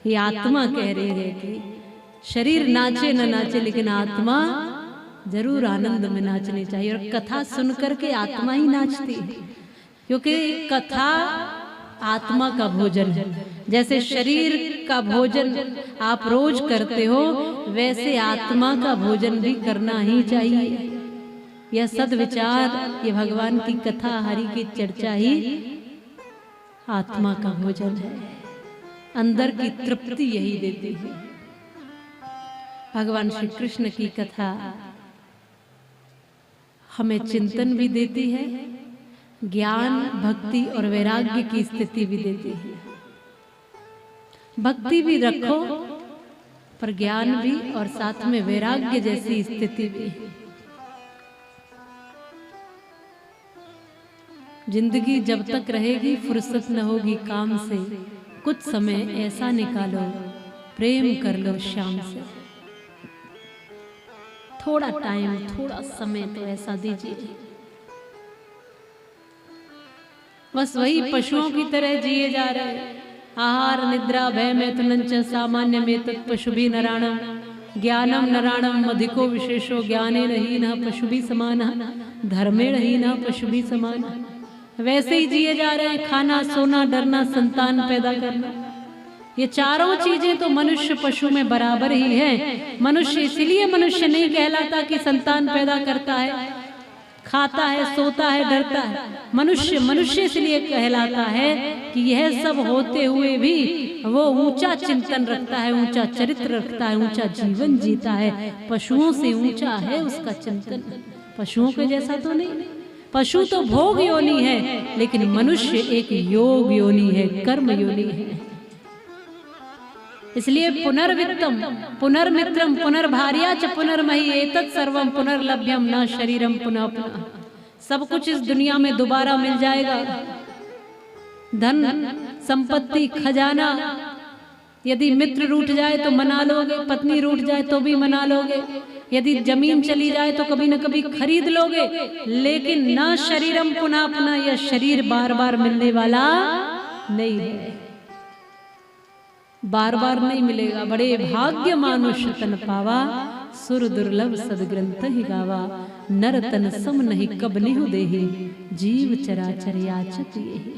ये आत्मा कह रही है कि शरीर नाचे न नाचे लेकिन आत्मा जरूर आनंद में नाचनी चाहिए। और कथा सुनकर के आत्मा ही नाचती है, क्योंकि कथा आत्मा का भोजन है। जैसे शरीर का भोजन आप रोज करते हो, वैसे आत्मा का भोजन भी करना ही चाहिए। यह सद्विचार, ये भगवान की कथा, हरि की चर्चा ही आत्मा का भोजन है। अंदर की तृप्ति यही देती है। भगवान श्री कृष्ण की कथा हमें चिंतन भी देती है, ज्ञान, भक्ति और वैराग्य की स्थिति भी देती है। भक्ति भी रखो पर ज्ञान भी, और साथ में वैराग्य जैसी स्थिति भी। जिंदगी जब तक रहेगी फुर्सत न होगी काम से, कुछ समय ऐसा निकालो प्रेम कर लो शाम से। थोड़ा टाइम, थोड़ा समय तो ऐसा दीजिए। बस वही पशुओं की तरह जिए जा रहे हैं। आहार निद्रा भय मैथुनंच सामान्य में तत्पशुभि नराणम ज्ञानम नराणम अधिको विशेषो ज्ञाने रही न पशुभि समान धर्मे रही न पशुभि समान। वैसे ही जिए जा रहे हैं। खाना, सोना, डरना, संतान पैदा करना, ये चारों चीजें तो मनुष्य पशु में बराबर ही है। मनुष्य इसलिए मनुष्य नहीं कहलाता कि संतान पैदा करता है, खाता है, सोता है, डरता है। मनुष्य मनुष्य इसलिए कहलाता है कि यह सब होते हुए भी वो ऊंचा चिंतन रखता है, ऊंचा चरित्र रखता है, ऊंचा जीवन जीता है। पशुओं से ऊंचा है उसका चिंतन, पशुओं के जैसा तो नहीं। पशु तो भोग योनि है, लेकिन मनुष्य एक योग योनि है, कर्म योनि है। इसलिए पुनर्वित्तम पुनर्मित्रम पुनर्भार्या च पुनर्मही एतत् सर्वम पुनर्लभ्यम न शरीरम पुनः पुनः। सब कुछ इस दुनिया में दोबारा मिल जाएगा। धन, संपत्ति, खजाना, यदि मित्र रूठ जाए तो मना लोगे, पत्नी रूठ जाए तो भी मना लोगे, यदि जमीन चली जाए तो कभी न कभी खरीद लोगे, लेकिन न शरीरम पुनः पुनः, यह शरीर बार बार मिलने वाला नहीं है, बार बार नहीं मिलेगा। बड़े भाग्य मानुष तन पावा, सुर दुर्लभ सदग्रंथ ही गावा। नर तन सम नहीं कब निहु देहि, जीव चराचर याचत येहि।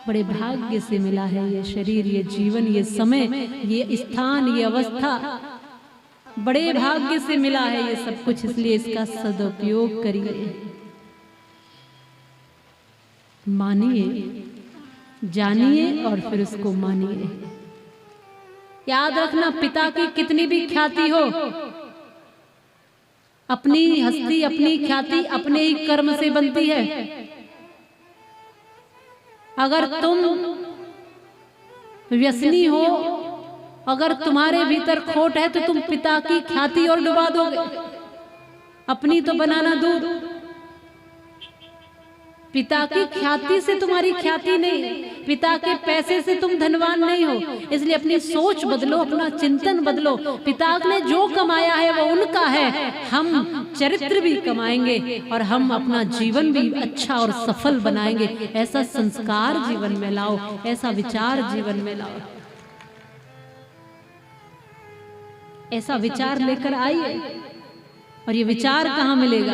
बड़े भाग्य से मिला है ये शरीर, ये जीवन, ये समय, ये स्थान, ये अवस्था, बड़े भाग्य से मिला है ये सब कुछ। इसलिए इसका सदुपयोग करिए, मानिए, जानिए और फिर उसको मानिए। याद रखना, पिता की कितनी भी ख्याति हो, अपनी हस्ती, अपनी ख्याति अपने ही कर्म से बनती है। अगर तुम व्यसनी हो, अगर तुम्हारे भीतर खोट है, तो तुम पिता की ख्याति और डुबा दोगे, अपनी तो बनाना दूर। पिता की ख्याति से तुम्हारी ख्याति नहीं, पिता के पैसे से तुम धनवान नहीं हो। इसलिए अपनी सोच बदलो, अपना चिंतन बदलो। पिता ने जो कमाया है वो उनका है, हम चरित्र भी कमाएंगे और हम अपना जीवन भी अच्छा और सफल बनाएंगे। ऐसा संस्कार जीवन में लाओ, ऐसा विचार जीवन में लाओ, ऐसा विचार लेकर आइए। और ये विचार कहाँ मिलेगा?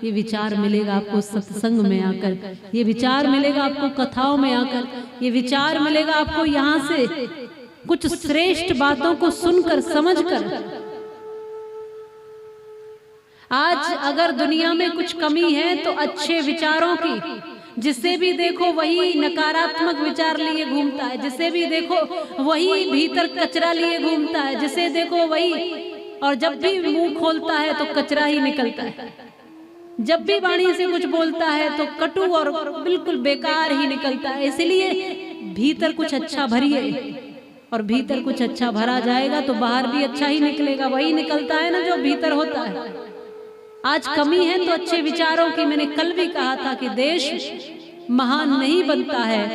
ये विचार मिलेगा आपको सत्संग में आकर, ये विचार मिलेगा आपको कथाओं में आकर, ये विचार मिलेगा आपको यहाँ से कुछ श्रेष्ठ बातों को सुनकर, समझकर। आज अगर दुनिया में कुछ कमी है तो अच्छे विचारों की। जिसे भी देखो वही नकारात्मक विचार लिए घूमता है, जिसे भी देखो वही भीतर कचरा लिए घूमता है, जिसे देखो वही, और जब भी मुंह खोलता है तो कचरा ही निकलता है। जब भी वाणी से कुछ बोलता है तो कटु और बिल्कुल बेकार ही निकलता है। इसलिए भीतर कुछ अच्छा भरिए, और भीतर कुछ अच्छा भरा जाएगा तो बाहर भी अच्छा ही निकलेगा। वही निकलता है ना जो भीतर होता है। आज कमी है तो अच्छे विचारों की। मैंने कल भी कहा था कि देश महान नहीं बनता है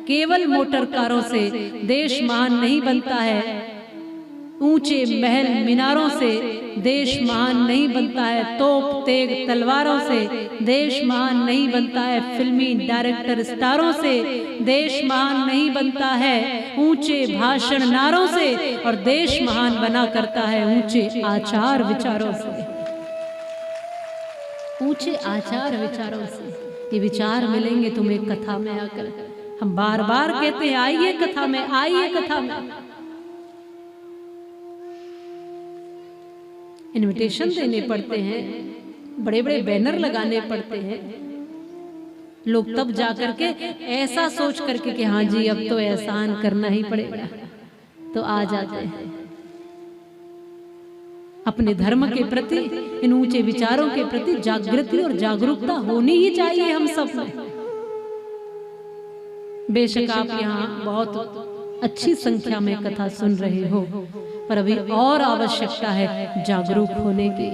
केवल मोटर कारों से, देश महान नहीं बनता है ऊंचे महल मीनारों से, देश महान नहीं बनता है तोप तेग तलवारों से, देश महान नहीं बनता है फिल्मी डायरेक्टर स्टारों से, देश महान नहीं बनता है ऊंचे भाषण नारों से, और देश महान बना करता है ऊंचे आचार विचारों से, ऊंचे आचार विचारों से। ये विचार मिलेंगे तुम्हें कथा में आकर। हम बार बार कहते हैं आइए कथा में, आइए कथा में। इनविटेशन देने पड़ते हैं, बड़े बड़े बैनर लगाने पड़ते हैं, लोग तब जाकर के ऐसा सोच करके कि हाँ जी अब तो एहसान करना ही पड़ेगा, तो आ जाते हैं। अपने धर्म के प्रति, इन ऊंचे विचारों के प्रति जागृति और जागरूकता होनी ही चाहिए हम सब में। बेशक आप यहाँ बहुत अच्छी संख्या में कथा सुन रहे हो, पर अभी और आवश्यकता है जागरूक होने की।